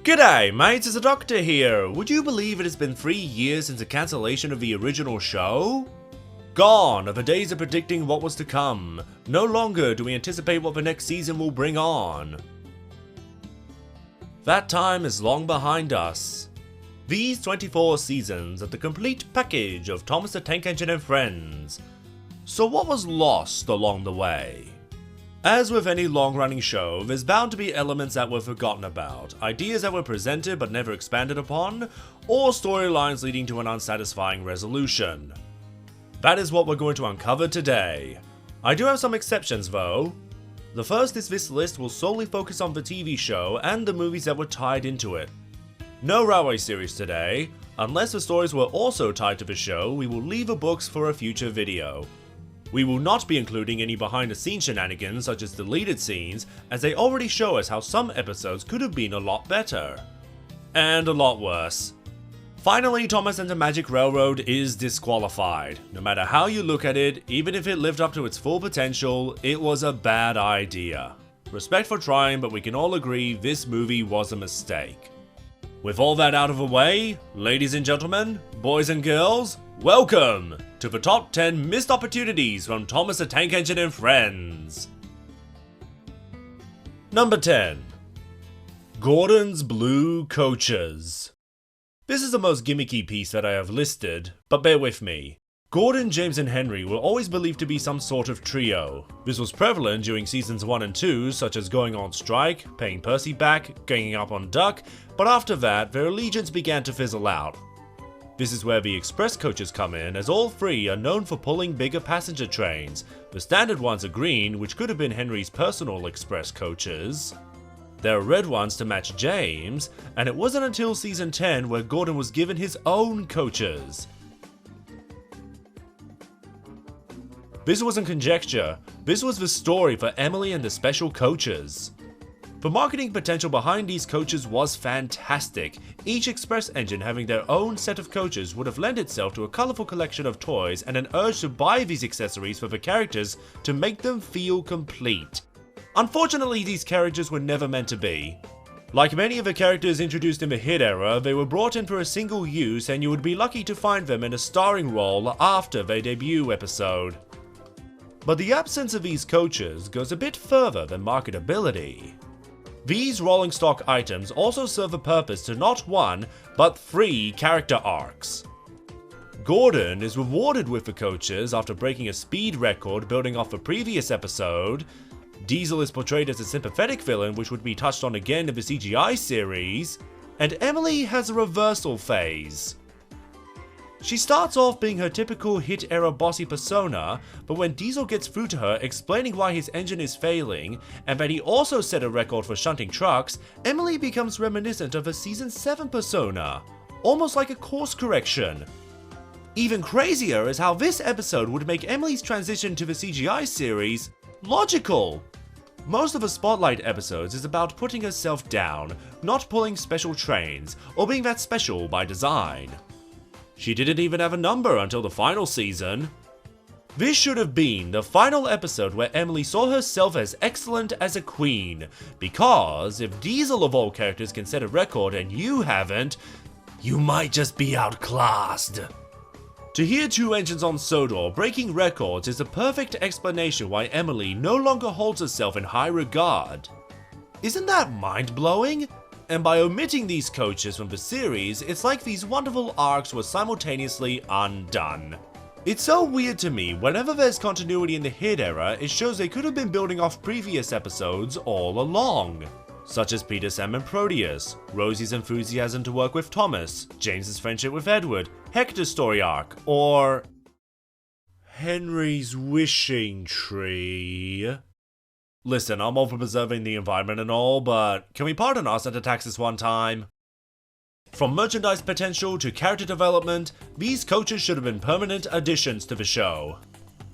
G'day mates, it's the Doctor here. Would you believe it has been 3 years since the cancellation of the original show? Gone are the days of predicting what was to come. No longer do we anticipate what the next season will bring on. That time is long behind us. These 24 seasons are the complete package of Thomas the Tank Engine and friends. So what was lost along the way? As with any long-running show, there's bound to be elements that were forgotten about, ideas that were presented but never expanded upon, or storylines leading to an unsatisfying resolution. That is what we're going to uncover today. I do have some exceptions though. The first is this list will solely focus on the TV show and the movies that were tied into it. No Railway series today. Unless the stories were also tied to the show, we will leave the books for a future video. We will not be including any behind-the-scenes shenanigans such as deleted scenes, as they already show us how some episodes could have been a lot better. And a lot worse. Finally, Thomas and the Magic Railroad is disqualified. No matter how you look at it, even if it lived up to its full potential, it was a bad idea. Respect for trying, but we can all agree this movie was a mistake. With all that out of the way, ladies and gentlemen, boys and girls, welcome to the top 10 missed opportunities from Thomas the Tank Engine and friends. Number 10. Gordon's Blue Coaches. This is the most gimmicky piece that I have listed, but bear with me. Gordon, James and Henry were always believed to be some sort of trio. This was prevalent during seasons 1 and 2, such as going on strike, paying Percy back, ganging up on Duck, but after that, their allegiance began to fizzle out. This is where the express coaches come in, as all three are known for pulling bigger passenger trains. The standard ones are green, which could have been Henry's personal express coaches. There are red ones to match James, and it wasn't until season 10 where Gordon was given his own coaches. This wasn't conjecture, this was the story for Emily and the special coaches. The marketing potential behind these coaches was fantastic. Each express engine having their own set of coaches would have lent itself to a colourful collection of toys and an urge to buy these accessories for the characters to make them feel complete. Unfortunately, these carriages were never meant to be. Like many of the characters introduced in the hit era, they were brought in for a single use and you would be lucky to find them in a starring role after their debut episode. But the absence of these coaches goes a bit further than marketability. These rolling stock items also serve a purpose to not one, but 3 character arcs. Gordon is rewarded with the coaches after breaking a speed record building off the previous episode. Diesel is portrayed as a sympathetic villain, which would be touched on again in the CGI series. And Emily has a reversal phase. She starts off being her typical hit-era bossy persona, but when Diesel gets through to her explaining why his engine is failing, and that he also set a record for shunting trucks, Emily becomes reminiscent of her season 7 persona, almost like a course correction. Even crazier is how this episode would make Emily's transition to the CGI series logical. Most of the Spotlight episodes is about putting herself down, not pulling special trains, or being that special by design. She didn't even have a number until the final season. This should have been the final episode where Emily saw herself as excellent as a queen, because if Diesel of all characters can set a record and you haven't, you might just be outclassed. To hear 2 engines on Sodor breaking records is a perfect explanation why Emily no longer holds herself in high regard. Isn't that mind-blowing? And by omitting these coaches from the series, it's like these wonderful arcs were simultaneously undone. It's so weird to me, whenever there's continuity in the hit era, it shows they could have been building off previous episodes all along. Such as Peter, Sam and Proteus, Rosie's enthusiasm to work with Thomas, James's friendship with Edward, Hector's story arc, or Henry's wishing tree. Listen, I'm all for preserving the environment and all, but can we pardon us and tax this one time? From merchandise potential to character development, these coaches should have been permanent additions to the show.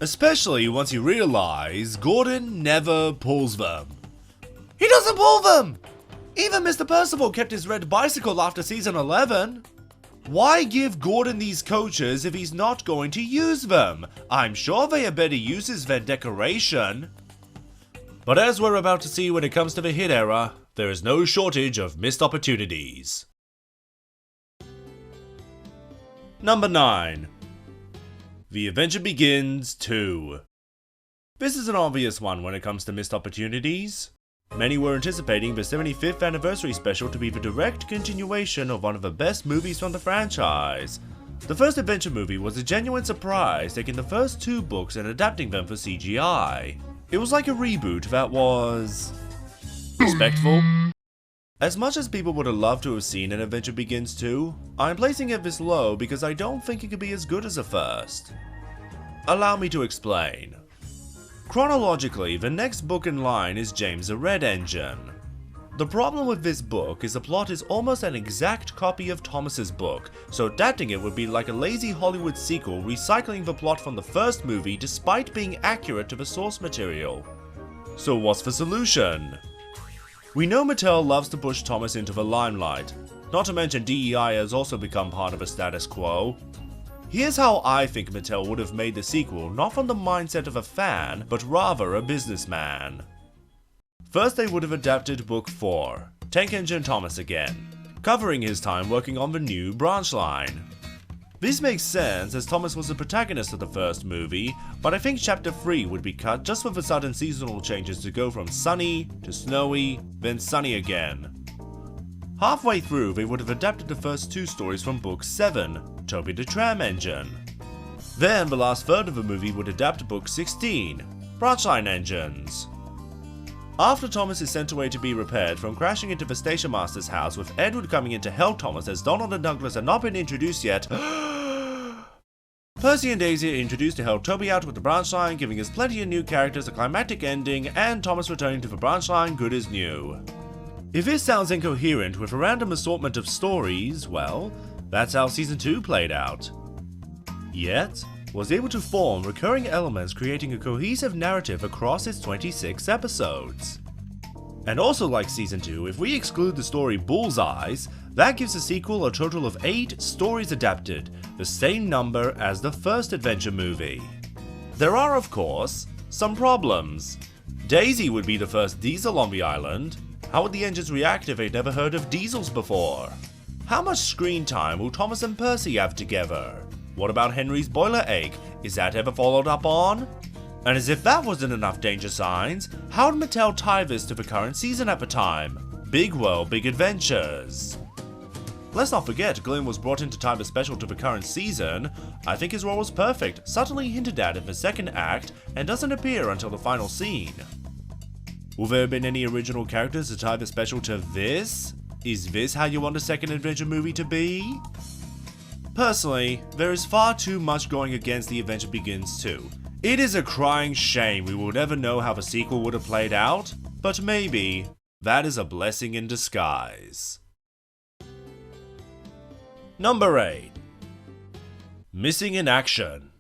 Especially once you realize Gordon never pulls them. He doesn't pull them! Even Mr. Percival kept his red bicycle after season 11. Why give Gordon these coaches if he's not going to use them? I'm sure they are better uses than decoration. But as we're about to see when it comes to the hit era, there is no shortage of missed opportunities. Number 9. The Adventure Begins 2. This is an obvious one when it comes to missed opportunities. Many were anticipating the 75th anniversary special to be the direct continuation of one of the best movies from the franchise. The first adventure movie was a genuine surprise, taking the first 2 books and adapting them for CGI. It was like a reboot that was respectful. As much as people would have loved to have seen an Adventure Begins 2, I'm placing it this low because I don't think it could be as good as the first. Allow me to explain. Chronologically, the next book in line is James the Red Engine. The problem with this book is the plot is almost an exact copy of Thomas's book, so adapting it would be like a lazy Hollywood sequel recycling the plot from the first movie despite being accurate to the source material. So what's the solution? We know Mattel loves to push Thomas into the limelight, not to mention DEI has also become part of the status quo. Here's how I think Mattel would have made the sequel, not from the mindset of a fan, but rather a businessman. First, they would have adapted Book 4, Tank Engine Thomas again, covering his time working on the new branch line. This makes sense as Thomas was the protagonist of the first movie, but I think Chapter 3 would be cut just with the sudden seasonal changes to go from sunny to snowy, then sunny again. Halfway through, they would have adapted the first 2 stories from Book 7, Toby the Tram Engine. Then the last third of the movie would adapt Book 16, Branchline Engines. After Thomas is sent away to be repaired from crashing into the station master's house with Edward coming in to help Thomas as Donald and Douglas had not been introduced yet, Percy and Daisy are introduced to help Toby out with the branch line, giving us plenty of new characters, a climactic ending, and Thomas returning to the branch line good as new. If this sounds incoherent with a random assortment of stories, well, that's how Season 2 played out. Yet, was able to form recurring elements creating a cohesive narrative across its 26 episodes. And also like Season 2, if we exclude the story Bullseyes, that gives the sequel a total of 8 stories adapted, the same number as the first adventure movie. There are, of course, some problems. Daisy would be the first Diesel on the island. How would the engines react if they'd never heard of Diesels before? How much screen time will Thomas and Percy have together? What about Henry's boiler ache? Is that ever followed up on? And as if that wasn't enough danger signs, how did Mattel tie this to the current season at the time? Big World, Big Adventures. Let's not forget, Glenn was brought in to tie the special to the current season. I think his role was perfect, subtly hinted at in the second act, and doesn't appear until the final scene. Will there have been any original characters to tie the special to this? Is this how you want a second adventure movie to be? Personally, there is far too much going against The Adventure Begins 2. It is a crying shame we will never know how the sequel would have played out, but maybe that is a blessing in disguise. Number 8. Missing in Action.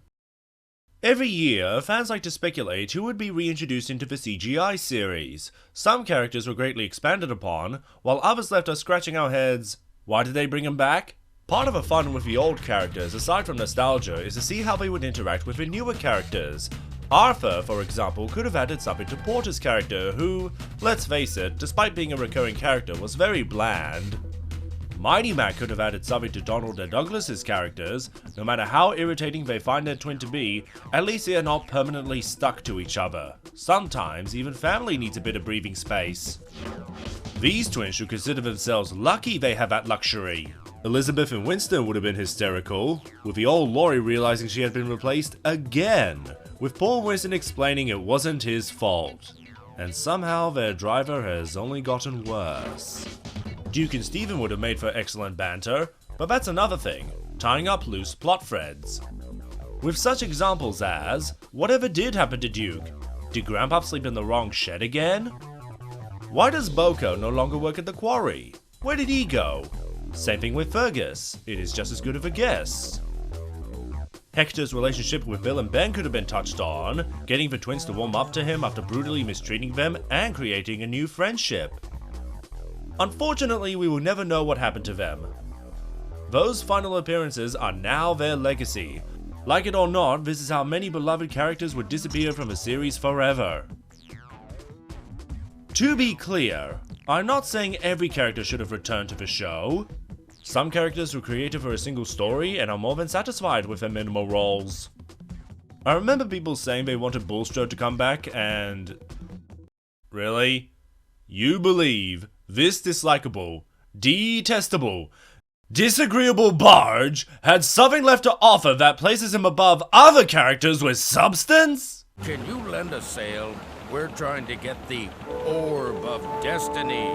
Every year, fans like to speculate who would be reintroduced into the CGI series. Some characters were greatly expanded upon, while others left us scratching our heads, why did they bring them back? Part of the fun with the old characters, aside from nostalgia, is to see how they would interact with the newer characters. Arthur, for example, could have added something to Porter's character, who, let's face it, despite being a recurring character, was very bland. Mighty Mac could have added something to Donald and Douglas's characters. No matter how irritating they find their twin to be, at least they are not permanently stuck to each other. Sometimes, even family needs a bit of breathing space. These twins should consider themselves lucky they have that luxury. Elizabeth and Winston would have been hysterical, with the old Laurie realizing she had been replaced again, with poor Winston explaining it wasn't his fault. And somehow their driver has only gotten worse. Duke and Stephen would have made for excellent banter, but that's another thing, tying up loose plot threads. With such examples as, whatever did happen to Duke? Did Grandpa sleep in the wrong shed again? Why does Boko no longer work at the quarry? Where did he go? Same thing with Fergus, it is just as good of a guess. Hector's relationship with Bill and Ben could have been touched on, getting the twins to warm up to him after brutally mistreating them and creating a new friendship. Unfortunately, we will never know what happened to them. Those final appearances are now their legacy. Like it or not, this is how many beloved characters would disappear from the series forever. To be clear, I'm not saying every character should have returned to the show. Some characters were created for a single story and are more than satisfied with their minimal roles. I remember people saying they wanted Bullstroke to come back and... Really? You believe this dislikable, detestable, disagreeable barge had something left to offer that places him above other characters with substance? Can you lend a sail? We're trying to get the Orb of Destiny.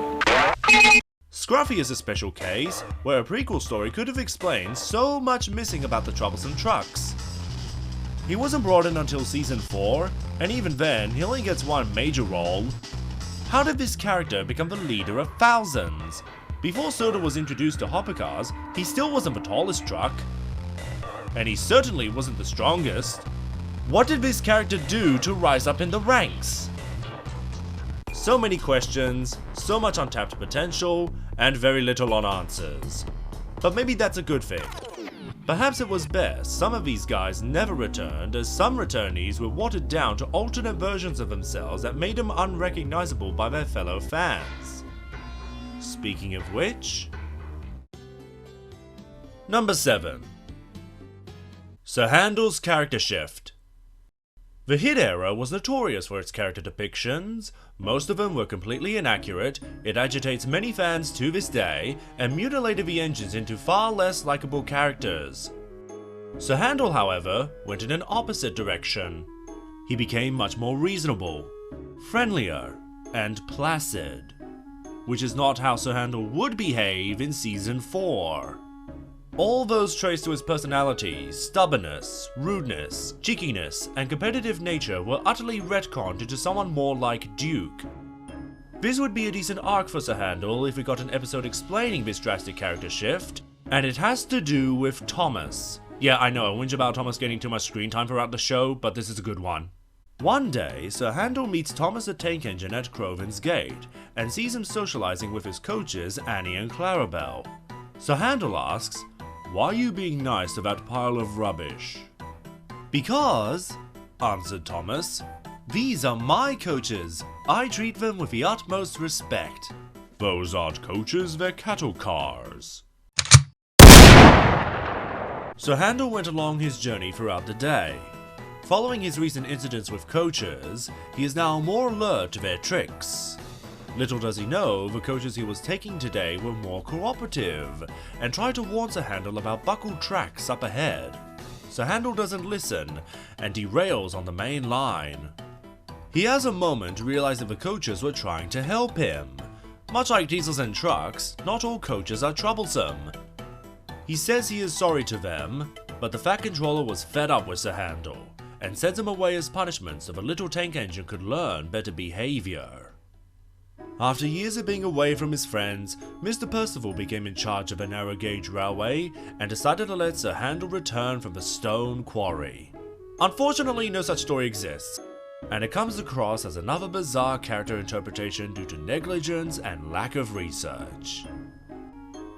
Scruffy is a special case, where a prequel story could have explained so much missing about the troublesome trucks. He wasn't brought in until season 4, and even then, he only gets one major role. How did this character become the leader of thousands? Before Soda was introduced to hoppercars, he still wasn't the tallest truck. And he certainly wasn't the strongest. What did this character do to rise up in the ranks? So many questions, so much untapped potential, and very little on answers. But maybe that's a good thing. Perhaps it was best some of these guys never returned, as some returnees were watered down to alternate versions of themselves that made them unrecognizable by their fellow fans. Speaking of which... Number 7. Sir Handel's character shift. The Hit era was notorious for its character depictions. Most of them were completely inaccurate, it agitates many fans to this day, and mutilated the engines into far less likable characters. Sir Handel, however, went in an opposite direction. He became much more reasonable, friendlier, and placid. Which is not how Sir Handel would behave in Season 4. All those traits to his personality, stubbornness, rudeness, cheekiness, and competitive nature were utterly retconned into someone more like Duke. This would be a decent arc for Sir Handel if we got an episode explaining this drastic character shift, and it has to do with Thomas. Yeah, I know, I whinge about Thomas getting too much screen time throughout the show, but this is a good one. One day, Sir Handel meets Thomas the Tank Engine at Croven's Gate, and sees him socializing with his coaches Annie and Clarabelle. Sir Handel asks, "Why are you being nice to that pile of rubbish?" "Because," answered Thomas, "these are my coaches. I treat them with the utmost respect." "Those aren't coaches, they're cattle cars." Sir Handel went along his journey throughout the day. Following his recent incidents with coaches, he is now more alert to their tricks. Little does he know, the coaches he was taking today were more cooperative, and tried to warn Sir Handel about buckled tracks up ahead. Sir Handel doesn't listen, and derails on the main line. He has a moment to realize that the coaches were trying to help him. Much like diesels and trucks, not all coaches are troublesome. He says he is sorry to them, but the Fat Controller was fed up with Sir Handel, and sends him away as punishment so the little tank engine could learn better behavior. After years of being away from his friends, Mr. Percival became in charge of a narrow gauge railway and decided to let Sir Handel return from the stone quarry. Unfortunately, no such story exists, and it comes across as another bizarre character interpretation due to negligence and lack of research.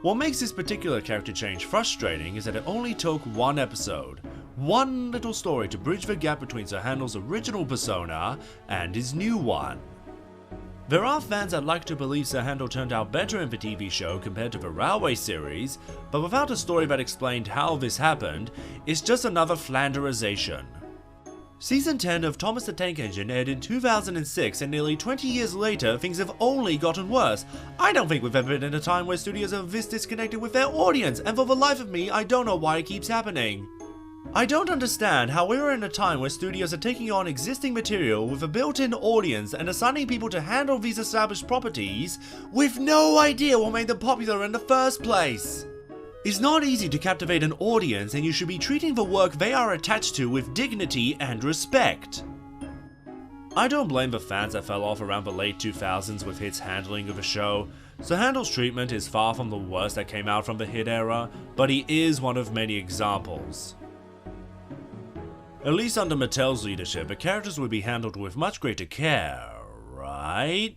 What makes this particular character change frustrating is that it only took one episode, one little story to bridge the gap between Sir Handel's original persona and his new one. There are fans that like to believe Sir Handel turned out better in the TV show compared to the Railway series, but without a story that explained how this happened, it's just another Flanderization. Season 10 of Thomas the Tank Engine aired in 2006, and nearly 20 years later, things have only gotten worse. I don't think we've ever been in a time where studios are this disconnected with their audience, and for the life of me, I don't know why it keeps happening. I don't understand how we're in a time where studios are taking on existing material with a built-in audience and assigning people to handle these established properties with no idea what made them popular in the first place. It's not easy to captivate an audience, and you should be treating the work they are attached to with dignity and respect. I don't blame the fans that fell off around the late 2000s with Hit's handling of the show. Sir Handel's treatment is far from the worst that came out from the Hit era, but he is one of many examples. At least under Mattel's leadership, the characters would be handled with much greater care, right?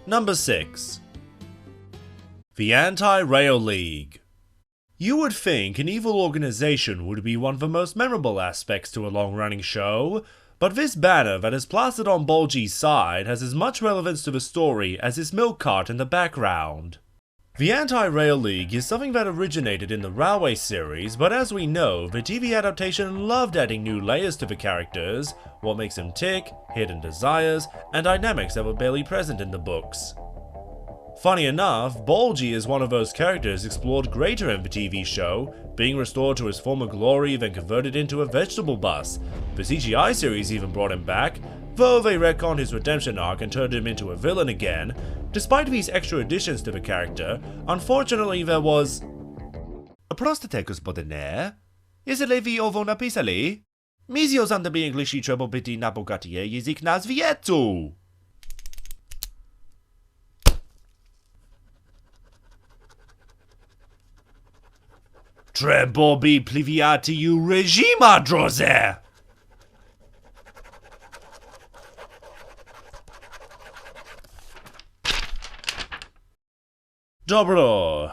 Number 6. The Anti-Rail League. You would think an evil organization would be one of the most memorable aspects to a long-running show, But this banner that is plastered on Bulgy's side has as much relevance to the story as his milk cart in the background. The Anti-Rail League is something that originated in the Railway series, but as we know, the TV adaptation loved adding new layers to the characters, what makes them tick, hidden desires, and dynamics that were barely present in the books. Funny enough, Bulgy is one of those characters explored greater in the TV show, being restored to his former glory then converted into a vegetable bus. The CGI series even brought him back, though they retconned his redemption arc and turned him into a villain again. Despite these extra additions to the character, unfortunately there was... Prostite, gospodine. Jeżeli vi ovo napisali? Mizio zandeby Englishi trzeba biti na bogatie język na świecie. Trzeba by pliwiati u reżima, drodze! Dobro.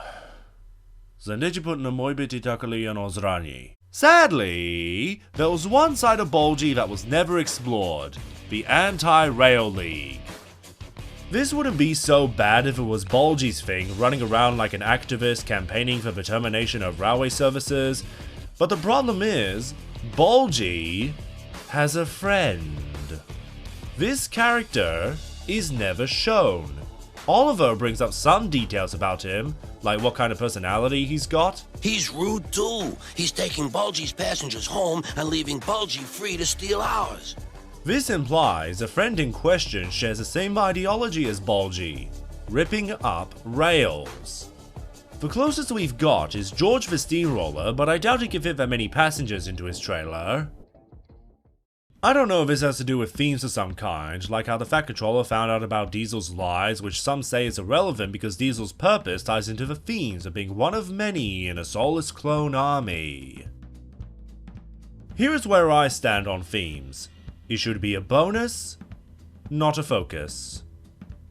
Zandecie put na mój biti takali an ozrani. Sadly, there was one side of Bulgy that was never explored, the Anti-Rail League. This wouldn't be so bad if it was Bulgy's thing, running around like an activist campaigning for the termination of railway services, but the problem is, Bulgy has a friend. This character is never shown. Oliver brings up some details about him, like what kind of personality he's got. He's rude too. He's taking Bulgy's passengers home and leaving Bulgy free to steal ours. This implies the friend in question shares the same ideology as Bulgy, ripping up rails. The closest we've got is George the Steamroller, but I doubt he can fit that many passengers into his trailer. I don't know if this has to do with themes of some kind, like how the Fat Controller found out about Diesel's lies, which some say is irrelevant because Diesel's purpose ties into the themes of being one of many in a soulless clone army. Here is where I stand on themes. It should be a bonus, not a focus.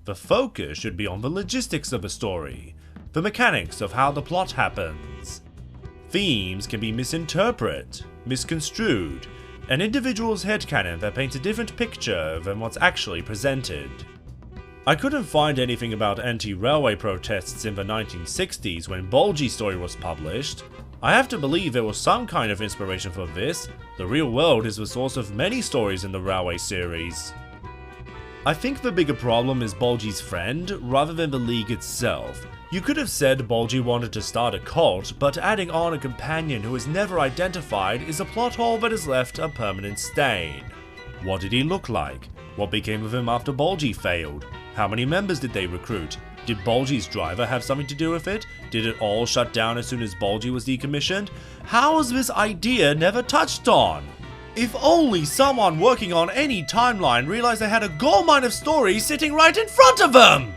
The focus should be on the logistics of a story, the mechanics of how the plot happens. Themes can be misinterpreted, misconstrued, an individual's headcanon that paints a different picture than what's actually presented. I couldn't find anything about anti-railway protests in the 1960s when Bulgy's story was published. I have to believe there was some kind of inspiration for this. The real world is the source of many stories in the Railway series. I think the bigger problem is Bulgy's friend, rather than the League itself. You could have said Bulgy wanted to start a cult, but adding on a companion who is never identified is a plot hole that has left a permanent stain. What did he look like? What became of him after Bulgy failed? How many members did they recruit? Did Bulgy's driver have something to do with it? Did it all shut down as soon as Bulgy was decommissioned? How was this idea never touched on? If only someone working on any timeline realized they had a goldmine of stories sitting right in front of them!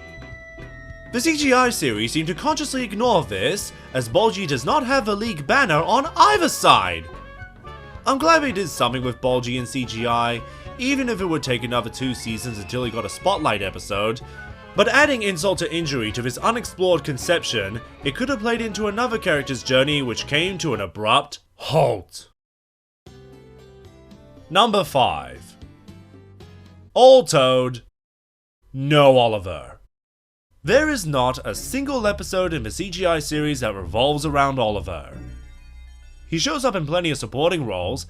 The CGI series seemed to consciously ignore this, as Bulgy does not have a League banner on either side. I'm glad they did something with Bulgy in CGI, even if it would take another 2 seasons until he got a spotlight episode. But adding insult to injury to this unexplored conception, it could have played into another character's journey which came to an abrupt halt. Number 5. All Toad, no Oliver. There is not a single episode in the CGI series that revolves around Oliver. He shows up in plenty of supporting roles,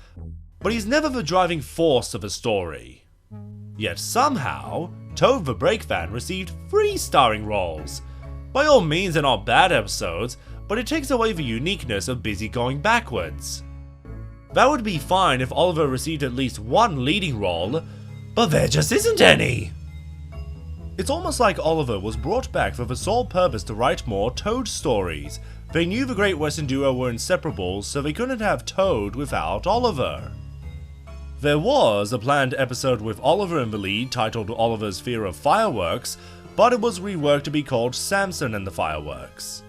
but he's never the driving force of a story. Yet somehow, Toad the Brake Van received 3 starring roles. By all means, they're not bad episodes, but it takes away the uniqueness of Busy going backwards. That would be fine if Oliver received at least 1 leading role, but there just isn't any! It's almost like Oliver was brought back for the sole purpose to write more Toad stories. They knew the Great Western duo were inseparable, so they couldn't have Toad without Oliver. There was a planned episode with Oliver in the lead titled Oliver's Fear of Fireworks, but it was reworked to be called Samson and the Fireworks.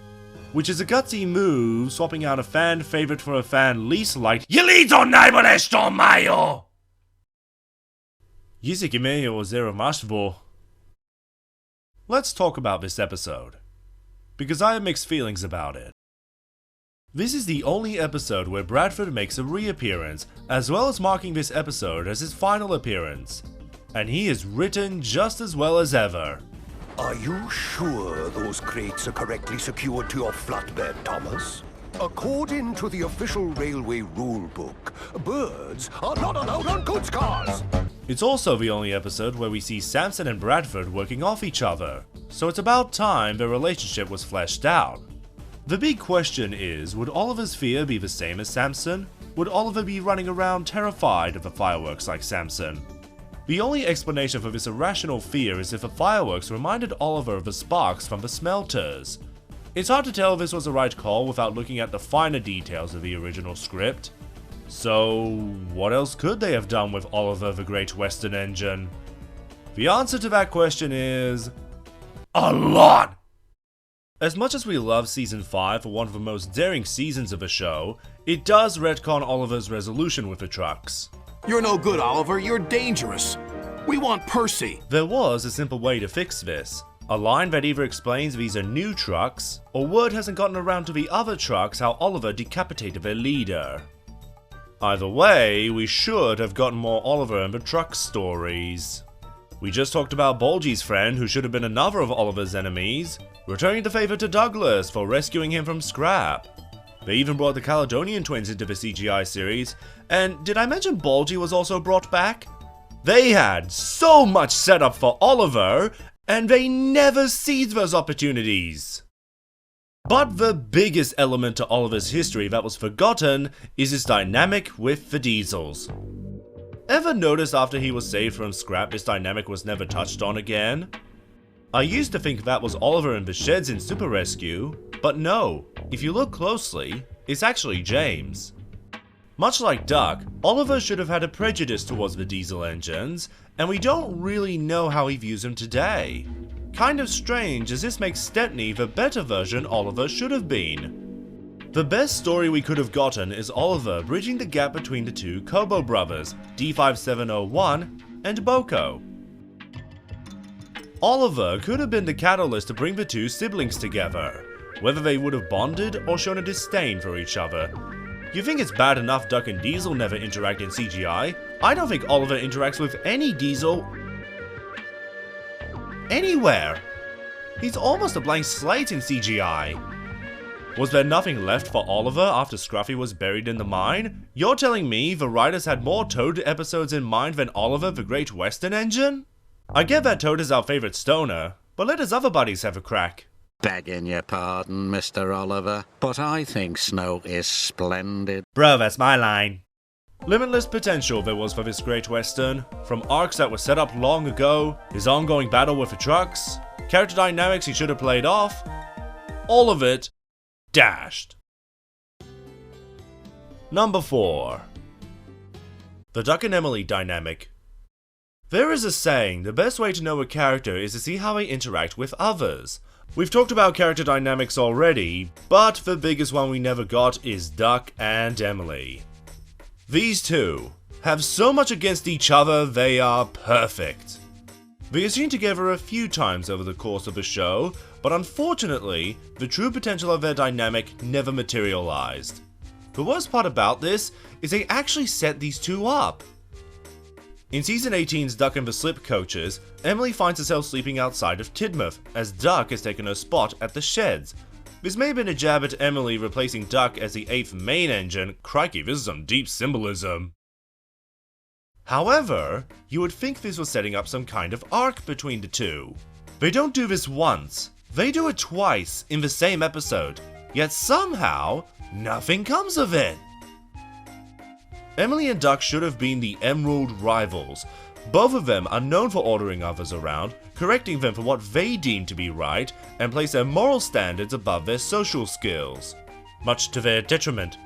Which is a gutsy move, swapping out a fan favorite for a fan least liked. Jelito najboleszto mayo! Języki mayo zero maszwo. Let's talk about this episode, because I have mixed feelings about it. This is the only episode where Bradford makes a reappearance, as well as marking this episode as his final appearance. And he is written just as well as ever. Are you sure those crates are correctly secured to your flatbed, Thomas? According to the official railway rule book, birds are not allowed on goods cars! It's also the only episode where we see Samson and Bradford working off each other, so it's about time their relationship was fleshed out. The big question is, would Oliver's fear be the same as Samson? Would Oliver be running around terrified of the fireworks like Samson? The only explanation for this irrational fear is if the fireworks reminded Oliver of the sparks from the smelters. It's hard to tell if this was the right call without looking at the finer details of the original script. So, what else could they have done with Oliver the Great Western Engine? The answer to that question is... a lot! As much as we love Season 5 for one of the most daring seasons of the show, it does retcon Oliver's resolution with the trucks. You're no good, Oliver. You're dangerous. We want Percy. There was a simple way to fix this. A line that either explains these are new trucks, or word hasn't gotten around to the other trucks how Oliver decapitated their leader. Either way, we should have gotten more Oliver and the truck stories. We just talked about Bulgy's friend, who should have been another of Oliver's enemies, returning the favor to Douglas for rescuing him from scrap. They even brought the Caledonian twins into the CGI series, and did I mention Bulgy was also brought back? They had so much setup for Oliver, and they never seized those opportunities. But the biggest element to Oliver's history that was forgotten is his dynamic with the Diesels. Ever notice after he was saved from scrap this dynamic was never touched on again? I used to think that was Oliver in the sheds in Super Rescue, but no, if you look closely, it's actually James. Much like Duck, Oliver should have had a prejudice towards the diesel engines, and we don't really know how he views them today. Kind of strange, as this makes Stepney the better version Oliver should have been. The best story we could have gotten is Oliver bridging the gap between the two Kobo brothers, D5701 and Boko. Oliver could have been the catalyst to bring the two siblings together, whether they would have bonded or shown a disdain for each other. You think it's bad enough Duck and Diesel never interact in CGI? I don't think Oliver interacts with any Diesel anywhere. He's almost a blank slate in CGI. Was there nothing left for Oliver after Scruffy was buried in the mine? You're telling me the writers had more Toad episodes in mind than Oliver the Great Western Engine? I get that Toad is our favorite stoner, but let his other buddies have a crack. Begging your pardon, Mr. Oliver, but I think Snow is splendid. Bro, that's my line. Limitless potential there was for this Great Western, from arcs that were set up long ago, his ongoing battle with the trucks, character dynamics he should have played off, all of it dashed. Number 4. The Duck and Emily dynamic. There is a saying, the best way to know a character is to see how they interact with others. We've talked about character dynamics already, but the biggest one we never got is Duck and Emily. These two have so much against each other, they are perfect. They are seen together a few times over the course of the show, but unfortunately, the true potential of their dynamic never materialized. The worst part about this is they actually set these two up. In Season 18's Duck and the Slip Coaches, Emily finds herself sleeping outside of Tidmouth, as Duck has taken her spot at the sheds. This may have been a jab at Emily replacing Duck as the 8th main engine. Crikey, this is some deep symbolism. However, you would think this was setting up some kind of arc between the two. They don't do this once, they do it twice in the same episode, yet somehow, nothing comes of it. Emily and Duck should have been the Emerald rivals. Both of them are known for ordering others around, correcting them for what they deem to be right, and place their moral standards above their social skills, much to their detriment.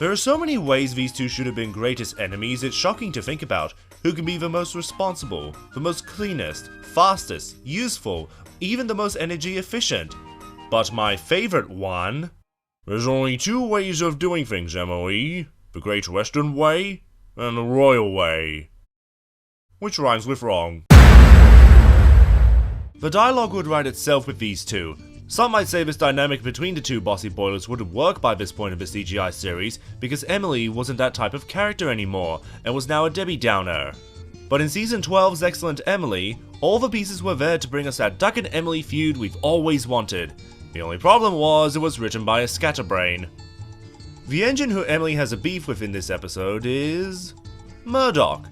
There are so many ways these two should have been greatest enemies, it's shocking to think about who can be the most responsible, the most cleanest, fastest, useful, even the most energy efficient. But my favorite one... There's only two ways of doing things, Emily. The Great Western Way, and the Royal Way. Which rhymes with wrong. The dialogue would write itself with these two. Some might say this dynamic between the two bossy boilers wouldn't work by this point of the CGI series because Emily wasn't that type of character anymore and was now a Debbie Downer. But in Season 12's Excellent Emily, all the pieces were there to bring us that Duck and Emily feud we've always wanted. The only problem was it was written by a scatterbrain. The engine who Emily has a beef with in this episode is... Murdoch.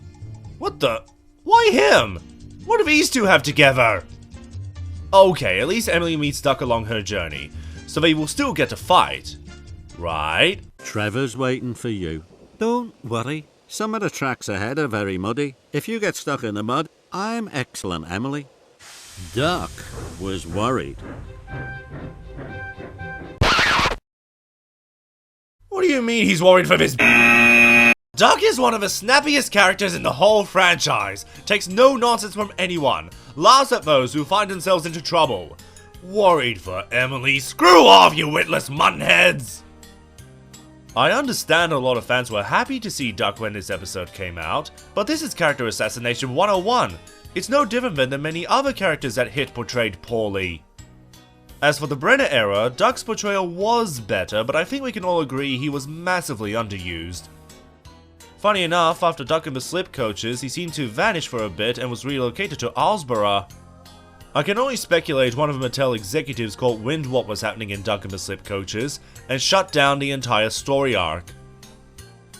What the... Why him? What do these two have together? Okay, at least Emily meets Duck along her journey, so they will still get to fight. Right? Trevor's waiting for you. Don't worry. Some of the tracks ahead are very muddy. If you get stuck in the mud, I'm Excellent Emily. Duck was worried. What do you mean he's worried for this? Duck is one of the snappiest characters in the whole franchise, takes no nonsense from anyone, laughs at those who find themselves into trouble. Worried for Emily? Screw off, you witless muttonheads! I understand a lot of fans were happy to see Duck when this episode came out, but this is character assassination 101. It's no different than the many other characters that Hit portrayed poorly. As for the Brenner era, Duck's portrayal was better, but I think we can all agree he was massively underused. Funny enough, after Duck and the Slip coaches, he seemed to vanish for a bit and was relocated to Alsborough. I can only speculate one of the Mattel executives caught wind what was happening in Duck and the Slip coaches, and shut down the entire story arc.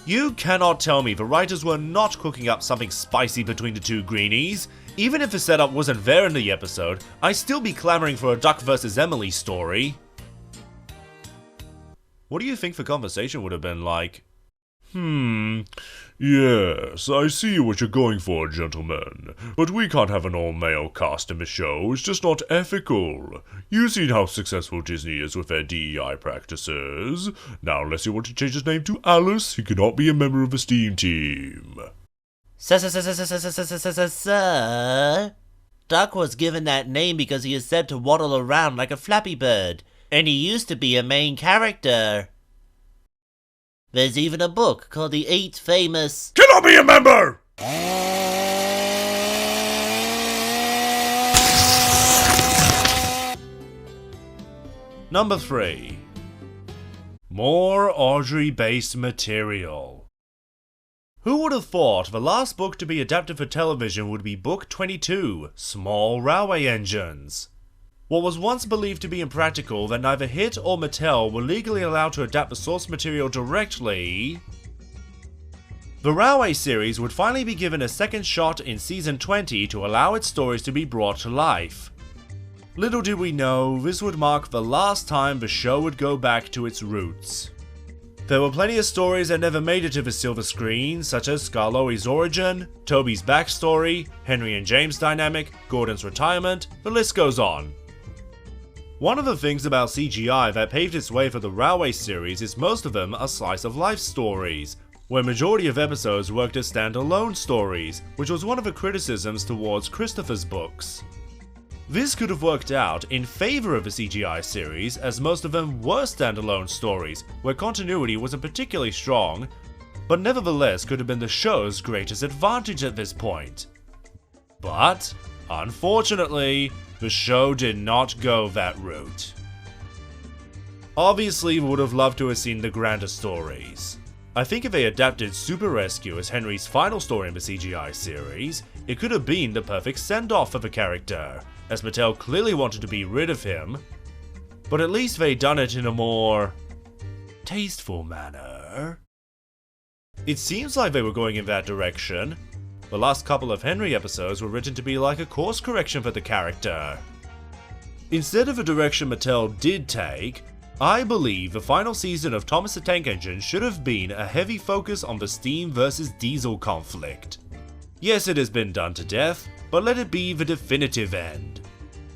You cannot tell me the writers were not cooking up something spicy between the two greenies. Even if the setup wasn't there in the episode, I'd still be clamoring for a Duck vs. Emily story. What do you think the conversation would have been like? Yes, I see what you're going for, gentlemen. But we can't have an all-male cast in the show, it's just not ethical. You've seen how successful Disney is with their DEI practices. Now, unless you want to change his name to Alice, he cannot be a member of the STEAM team. Sir, Duck was given that name because he is said to waddle around like a Flappy Bird, and he used to be a main character. There's even a book called The 8 Famous... Cannot be a member! Number 3. More Awdry-based material. Who would have thought the last book to be adapted for television would be Book 22, Small Railway Engines? What was once believed to be impractical that neither Hit or Mattel were legally allowed to adapt the source material directly... The Railway series would finally be given a second shot in Season 20 to allow its stories to be brought to life. Little did we know, this would mark the last time the show would go back to its roots. There were plenty of stories that never made it to the silver screen, such as Skarloey's origin, Toby's backstory, Henry and James dynamic, Gordon's retirement, the list goes on. One of the things about CGI that paved its way for the Railway series is most of them are slice-of-life stories, where majority of episodes worked as standalone stories, which was one of the criticisms towards Christopher's books. This could have worked out in favor of the CGI series, as most of them were standalone stories, where continuity wasn't particularly strong, but nevertheless could have been the show's greatest advantage at this point. But, unfortunately, the show did not go that route. Obviously, we would have loved to have seen the grander stories. I think if they adapted Super Rescue as Henry's final story in the CGI series, it could have been the perfect send-off for the character, as Mattel clearly wanted to be rid of him, but at least they'd done it in a more tasteful manner. It seems like they were going in that direction. The last couple of Henry episodes were written to be like a course correction for the character. Instead of the direction Mattel did take, I believe the final season of Thomas the Tank Engine should have been a heavy focus on the steam versus diesel conflict. Yes, it has been done to death, but let it be the definitive end.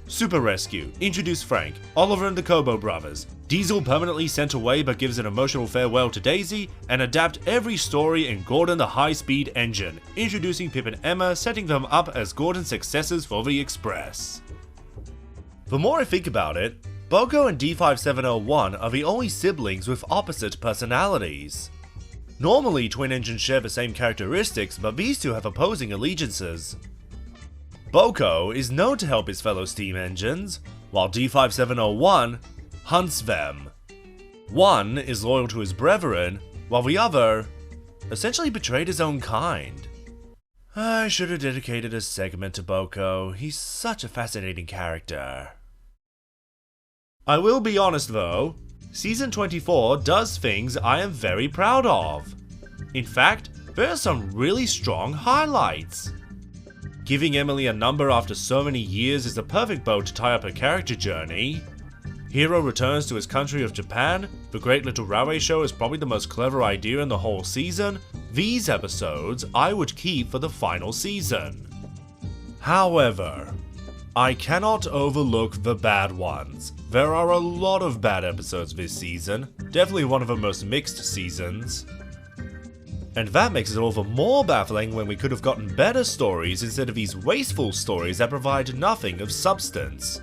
Super Rescue, introduce Frank, Oliver and the Kobo brothers, Diesel permanently sent away but gives an emotional farewell to Daisy, and adapt every story in Gordon the High-Speed Engine, introducing Pip and Emma, setting them up as Gordon's successors for the Express. The more I think about it, Bogo and D5701 are the only siblings with opposite personalities. Normally, twin engines share the same characteristics, but these two have opposing allegiances. Boko is known to help his fellow steam engines, while D5701 hunts them. One is loyal to his brethren, while the other essentially betrayed his own kind. I should have dedicated a segment to Boko. He's such a fascinating character. I will be honest though, Season 24 does things I am very proud of. In fact, there are some really strong highlights. Giving Emily a number after so many years is the perfect bow to tie up her character journey. Hiro returns to his country of Japan. The Great Little Railway Show is probably the most clever idea in the whole season. These episodes I would keep for the final season. However, I cannot overlook the bad ones. There are a lot of bad episodes this season, definitely one of the most mixed seasons. And that makes it all the more baffling when we could have gotten better stories instead of these wasteful stories that provide nothing of substance.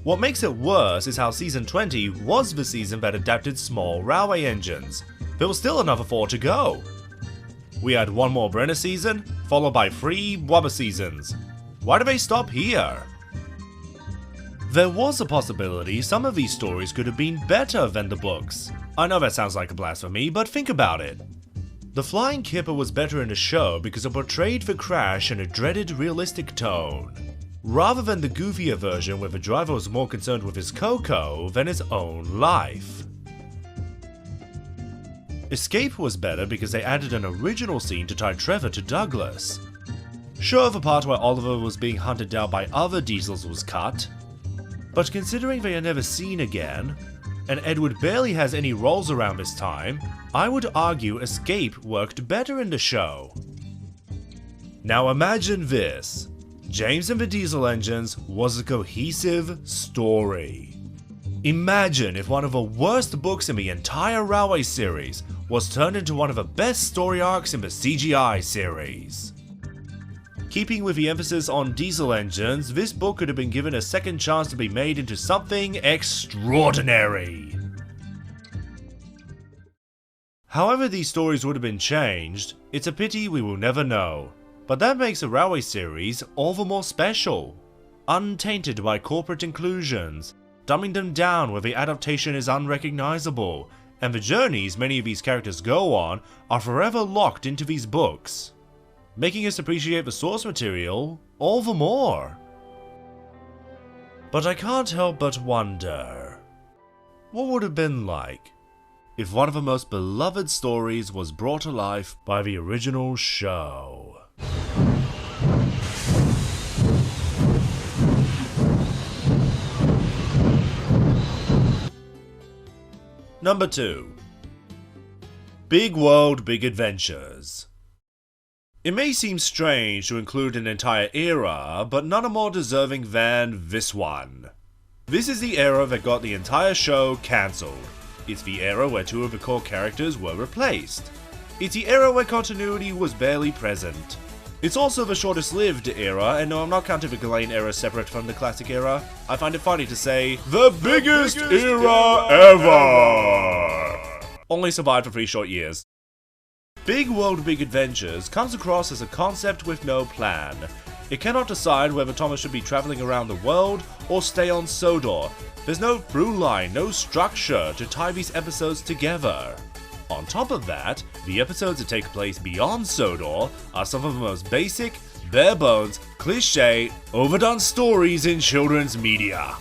What makes it worse is how Season 20 was the season that adapted small railway engines. There was still another 4 to go. We had one more Brenner season, followed by 3 Wubba seasons. Why do they stop here? There was a possibility some of these stories could have been better than the books. I know that sounds like a blasphemy, but think about it. The Flying Kipper was better in the show because it portrayed the crash in a dreaded realistic tone, rather than the goofier version where the driver was more concerned with his cocoa than his own life. Escape was better because they added an original scene to tie Trevor to Douglas. Sure, the part where Oliver was being hunted down by other diesels was cut, but considering they are never seen again, and Edward barely has any roles around this time, I would argue Escape worked better in the show. Now imagine this. James and the Diesel Engines was a cohesive story. Imagine if one of the worst books in the entire Railway series was turned into one of the best story arcs in the CGI series. Keeping with the emphasis on diesel engines, this book could have been given a second chance to be made into something extraordinary. However these stories would have been changed, it's a pity we will never know. But that makes the Railway series all the more special. Untainted by corporate inclusions, dumbing them down where the adaptation is unrecognizable, and the journeys many of these characters go on are forever locked into these books, making us appreciate the source material all the more. But I can't help but wonder, what would it have been like if one of the most beloved stories was brought to life by the original show? Number 2. Big World, Big Adventures. It may seem strange to include an entire era, but none are more deserving than this one. This is the era that got the entire show cancelled. It's the era where 2 of the core characters were replaced. It's the era where continuity was barely present. It's also the shortest lived era, and no, I'm not counting the Ghislaine era separate from the classic era. I find it funny to say, the biggest era ever! Only survived for 3 short years. Big World, Big Adventures comes across as a concept with no plan. It cannot decide whether Thomas should be traveling around the world or stay on Sodor. There's no through line, no structure to tie these episodes together. On top of that, the episodes that take place beyond Sodor are some of the most basic, bare-bones, cliché, overdone stories in children's media.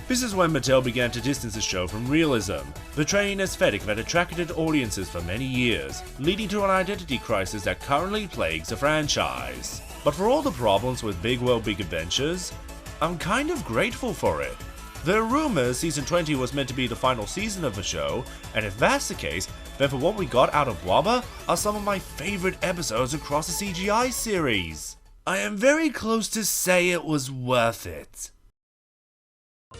This is when Mattel began to distance the show from realism, portraying an aesthetic that attracted audiences for many years, leading to an identity crisis that currently plagues the franchise. But for all the problems with Big World Big Adventures, I'm kind of grateful for it. There are rumors Season 20 was meant to be the final season of the show, and if that's the case, then for what we got out of Wubba are some of my favorite episodes across the CGI series. I am very close to say it was worth it.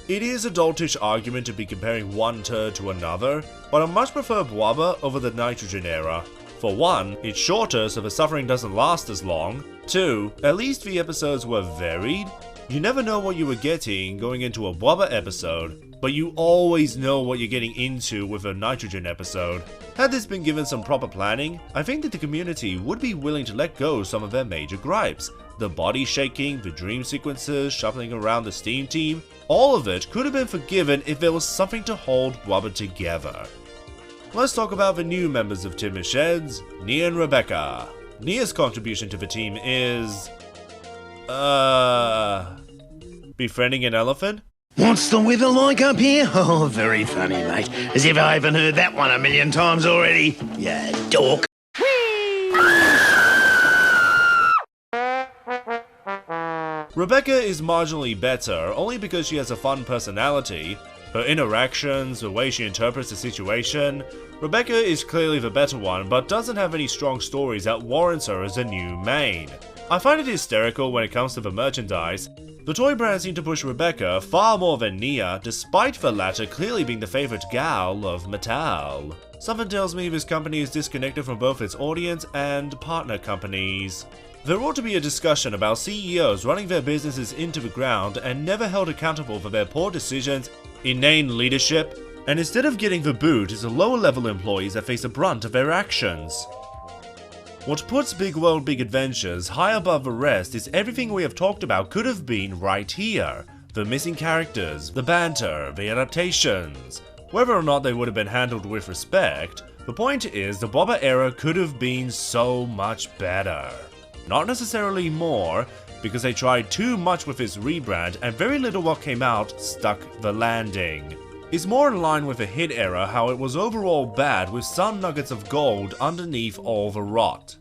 It is a doltish argument to be comparing one turd to another, but I much prefer Wubba over the Nitrogen era. For one, it's shorter so the suffering doesn't last as long. 2, at least the episodes were varied. You never know what you were getting going into a Wubba episode, but you always know what you're getting into with a Nitrogen episode. Had this been given some proper planning, I think that the community would be willing to let go some of their major gripes, the body shaking, the dream sequences, shuffling around the steam team, all of it could have been forgiven if there was something to hold Blubber together. Let's talk about the new members of Tim and Sheds, Nia and Rebecca. Nia's contribution to the team is... befriending an elephant? What's the weather like up here? Oh, very funny, mate. As if I haven't heard that one a million times already. Yeah, dork. Rebecca is marginally better, only because she has a fun personality. Her interactions, the way she interprets the situation. Rebecca is clearly the better one, but doesn't have any strong stories that warrants her as a new main. I find it hysterical when it comes to the merchandise. The toy brands seem to push Rebecca far more than Nia, despite the latter clearly being the favorite gal of Mattel. Something tells me this company is disconnected from both its audience and partner companies. There ought to be a discussion about CEOs running their businesses into the ground and never held accountable for their poor decisions, inane leadership, and instead of getting the boot, it's the lower level employees that face the brunt of their actions. What puts Big World Big Adventures high above the rest is everything we have talked about could have been right here. The missing characters, the banter, the adaptations. Whether or not they would have been handled with respect, the point is the Blubber era could have been so much better. Not necessarily more, because they tried too much with this rebrand and very little what came out stuck the landing. It's more in line with the hit era how it was overall bad with some nuggets of gold underneath all the rot.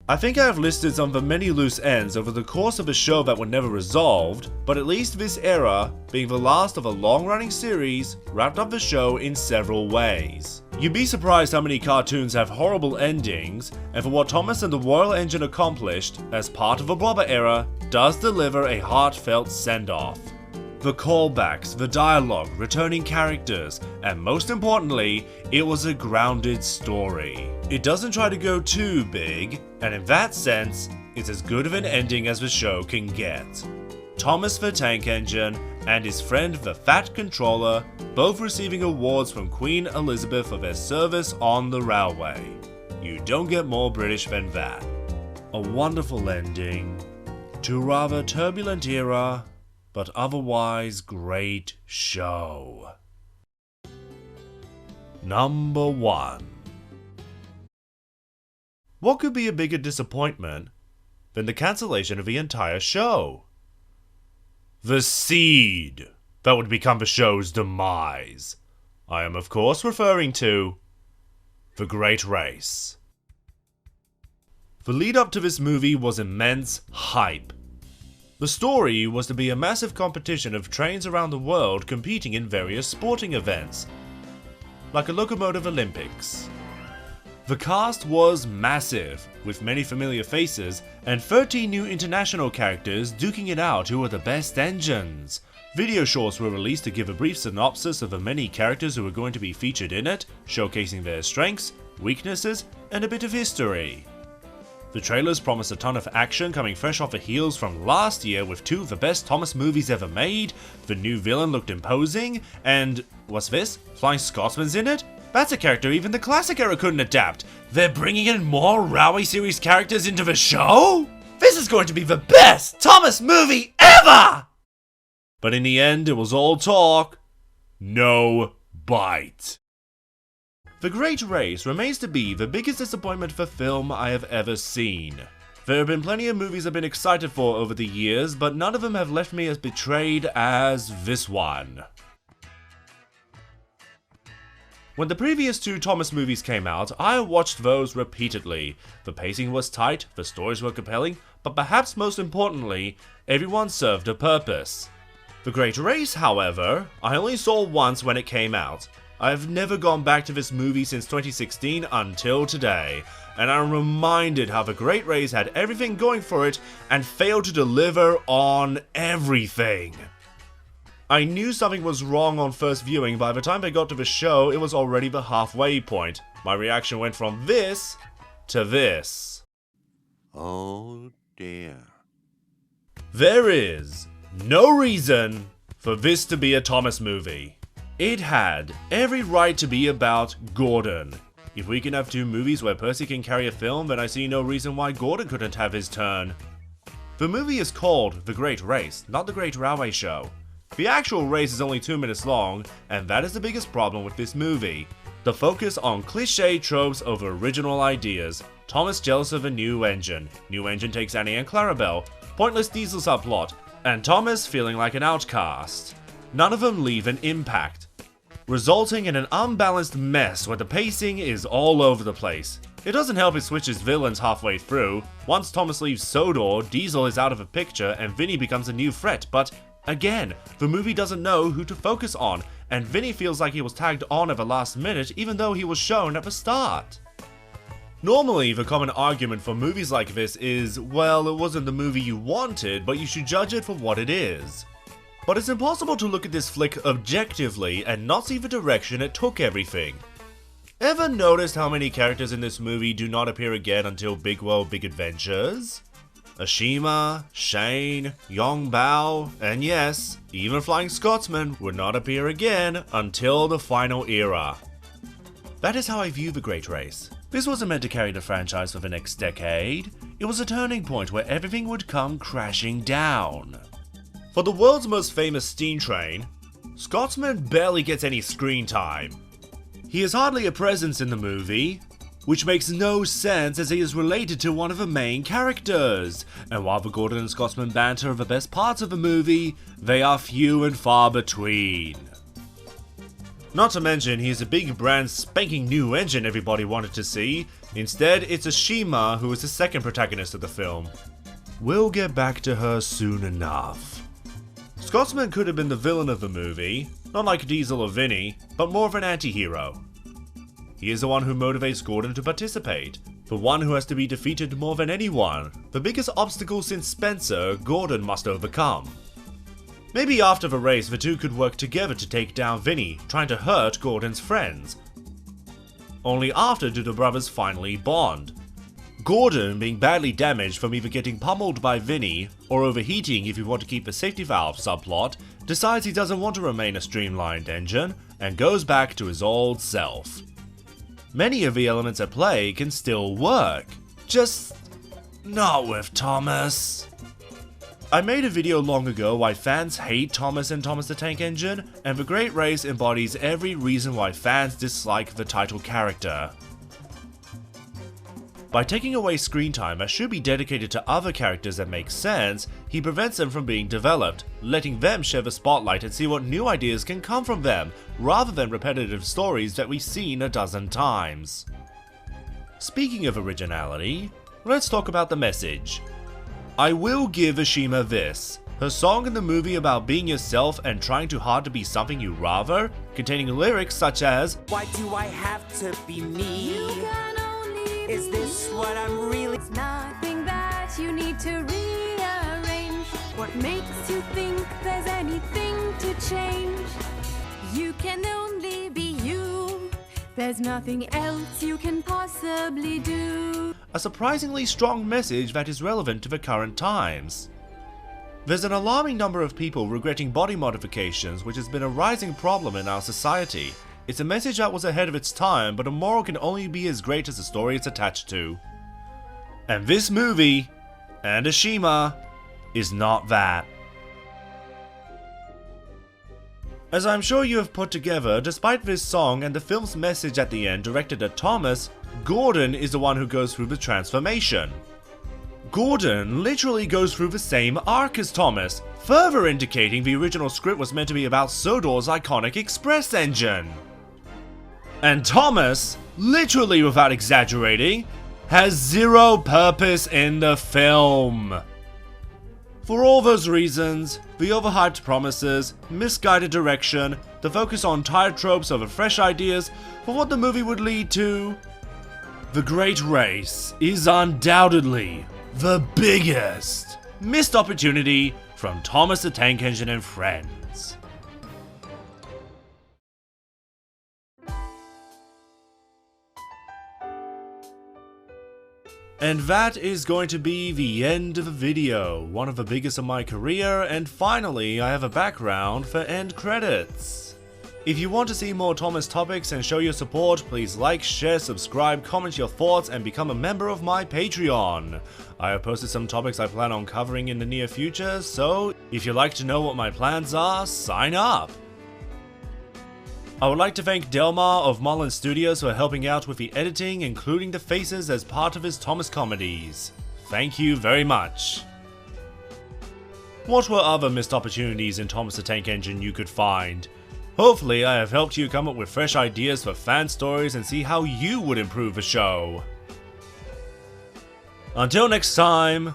I think I have listed some of the many loose ends over the course of a show that were never resolved, but at least this era, being the last of a long-running series, wrapped up the show in several ways. You'd be surprised how many cartoons have horrible endings, and for what Thomas and the Royal Engine accomplished, as part of the Blubber era, does deliver a heartfelt send-off. The callbacks, the dialogue, returning characters, and most importantly, it was a grounded story. It doesn't try to go too big, and in that sense, it's as good of an ending as the show can get. Thomas the Tank Engine and his friend the Fat Controller both receiving awards from Queen Elizabeth for their service on the railway. You don't get more British than that. A wonderful ending to a rather turbulent era, but otherwise great show. Number 1. What could be a bigger disappointment than the cancellation of the entire show? The seed that would become the show's demise. I am of course referring to The Great Race. The lead up to this movie was immense hype. The story was to be a massive competition of trains around the world competing in various sporting events, like a locomotive Olympics. The cast was massive, with many familiar faces and 13 new international characters duking it out who were the best engines. Video shorts were released to give a brief synopsis of the many characters who were going to be featured in it, showcasing their strengths, weaknesses, and a bit of history. The trailers promised a ton of action coming fresh off the heels from last year with 2 of the best Thomas movies ever made. The new villain looked imposing, and what's this? Flying Scotsman's in it? That's a character even the classic era couldn't adapt. They're bringing in more Railway series characters into the show? This is going to be the best Thomas movie ever! But in the end, it was all talk, no bite. The Great Race remains to be the biggest disappointment for film I have ever seen. There have been plenty of movies I've been excited for over the years, but none of them have left me as betrayed as this one. When the previous 2 Thomas movies came out, I watched those repeatedly. The pacing was tight, the stories were compelling, but perhaps most importantly, everyone served a purpose. The Great Race, however, I only saw once when it came out. I have never gone back to this movie since 2016 until today, and I'm reminded how The Great Race had everything going for it and failed to deliver on everything. I knew something was wrong on first viewing. By the time I got to the show, it was already the halfway point. My reaction went from this to this. Oh dear. There is no reason for this to be a Thomas movie. It had every right to be about Gordon. If we can have 2 movies where Percy can carry a film, then I see no reason why Gordon couldn't have his turn. The movie is called The Great Race, not The Great Railway Show. The actual race is only 2 minutes long, and that is the biggest problem with this movie. The focus on cliché tropes over original ideas. Thomas jealous of a new engine. New engine takes Annie and Clarabelle. Pointless diesel subplot. And Thomas feeling like an outcast. None of them leave an impact, resulting in an unbalanced mess where the pacing is all over the place. It doesn't help it switches villains halfway through. Once Thomas leaves Sodor, Diesel is out of the picture and Vinny becomes a new threat, but again, the movie doesn't know who to focus on, and Vinny feels like he was tagged on at the last minute even though he was shown at the start. Normally, the common argument for movies like this is, well, it wasn't the movie you wanted, but you should judge it for what it is. But it's impossible to look at this flick objectively and not see the direction it took everything. Ever noticed how many characters in this movie do not appear again until Big World Big Adventures? Ashima, Shane, Yong Bao, and yes, even Flying Scotsman would not appear again until the final era. That is how I view The Great Race. This wasn't meant to carry the franchise for the next decade. It was a turning point where everything would come crashing down. For the world's most famous steam train, Scotsman barely gets any screen time. He is hardly a presence in the movie, which makes no sense as he is related to one of the main characters. And while the Gordon and Scotsman banter are the best parts of the movie, they are few and far between. Not to mention, he is a big brand spanking new engine everybody wanted to see. Instead, it's Ashima who is the second protagonist of the film. We'll get back to her soon enough. Scotsman could have been the villain of the movie, not like Diesel or Vinny, but more of an anti-hero. He is the one who motivates Gordon to participate, the one who has to be defeated more than anyone, the biggest obstacle since Spencer, Gordon must overcome. Maybe after the race, the two could work together to take down Vinny, trying to hurt Gordon's friends. Only after do the brothers finally bond. Gordon, being badly damaged from either getting pummeled by Vinny or overheating if you want to keep the safety valve subplot, decides he doesn't want to remain a streamlined engine and goes back to his old self. Many of the elements at play can still work, just not with Thomas. I made a video long ago why fans hate Thomas and Thomas the Tank Engine, and The Great Race embodies every reason why fans dislike the title character. By taking away screen time that should be dedicated to other characters that make sense, he prevents them from being developed, letting them share the spotlight and see what new ideas can come from them, rather than repetitive stories that we've seen a dozen times. Speaking of originality, let's talk about the message. I will give Ashima this. Her song in the movie about being yourself and trying too hard to be something you rather, containing lyrics such as, "Why do I have to be me? Is this what I'm really?" It's nothing that you need to rearrange. What makes you think there's anything to change? You can only be you. There's nothing else you can possibly do. a surprisingly strong message that is relevant to the current times. There's an alarming number of people regretting body modifications, which has been a rising problem in our society. It's a message that was ahead of its time, but a moral can only be as great as the story it's attached to. And this movie, and Ashima, is not that. As I'm sure you have put together, despite this song and the film's message at the end directed at Thomas, Gordon is the one who goes through the transformation. Gordon literally goes through the same arc as Thomas, further indicating the original script was meant to be about Sodor's iconic express engine. And Thomas, literally without exaggerating, has zero purpose in the film. For all those reasons, the overhyped promises, misguided direction, the focus on tired tropes over fresh ideas for what the movie would lead to, The Great Race is undoubtedly the biggest missed opportunity from Thomas the Tank Engine and friends. And that is going to be the end of the video, one of the biggest of my career, and finally I have a background for end credits. If you want to see more Thomas topics and show your support, please like, share, subscribe, comment your thoughts, and become a member of my Patreon. I have posted some topics I plan on covering in the near future, so if you'd like to know what my plans are, sign up! I would like to thank Delmar of Marlin Studios for helping out with the editing, including the faces as part of his Thomas comedies. Thank you very much. What were other missed opportunities in Thomas the Tank Engine you could find? Hopefully I have helped you come up with fresh ideas for fan stories and see how you would improve the show. Until next time,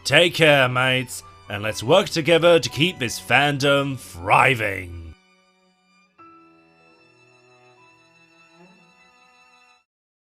take care mates, and let's work together to keep this fandom thriving.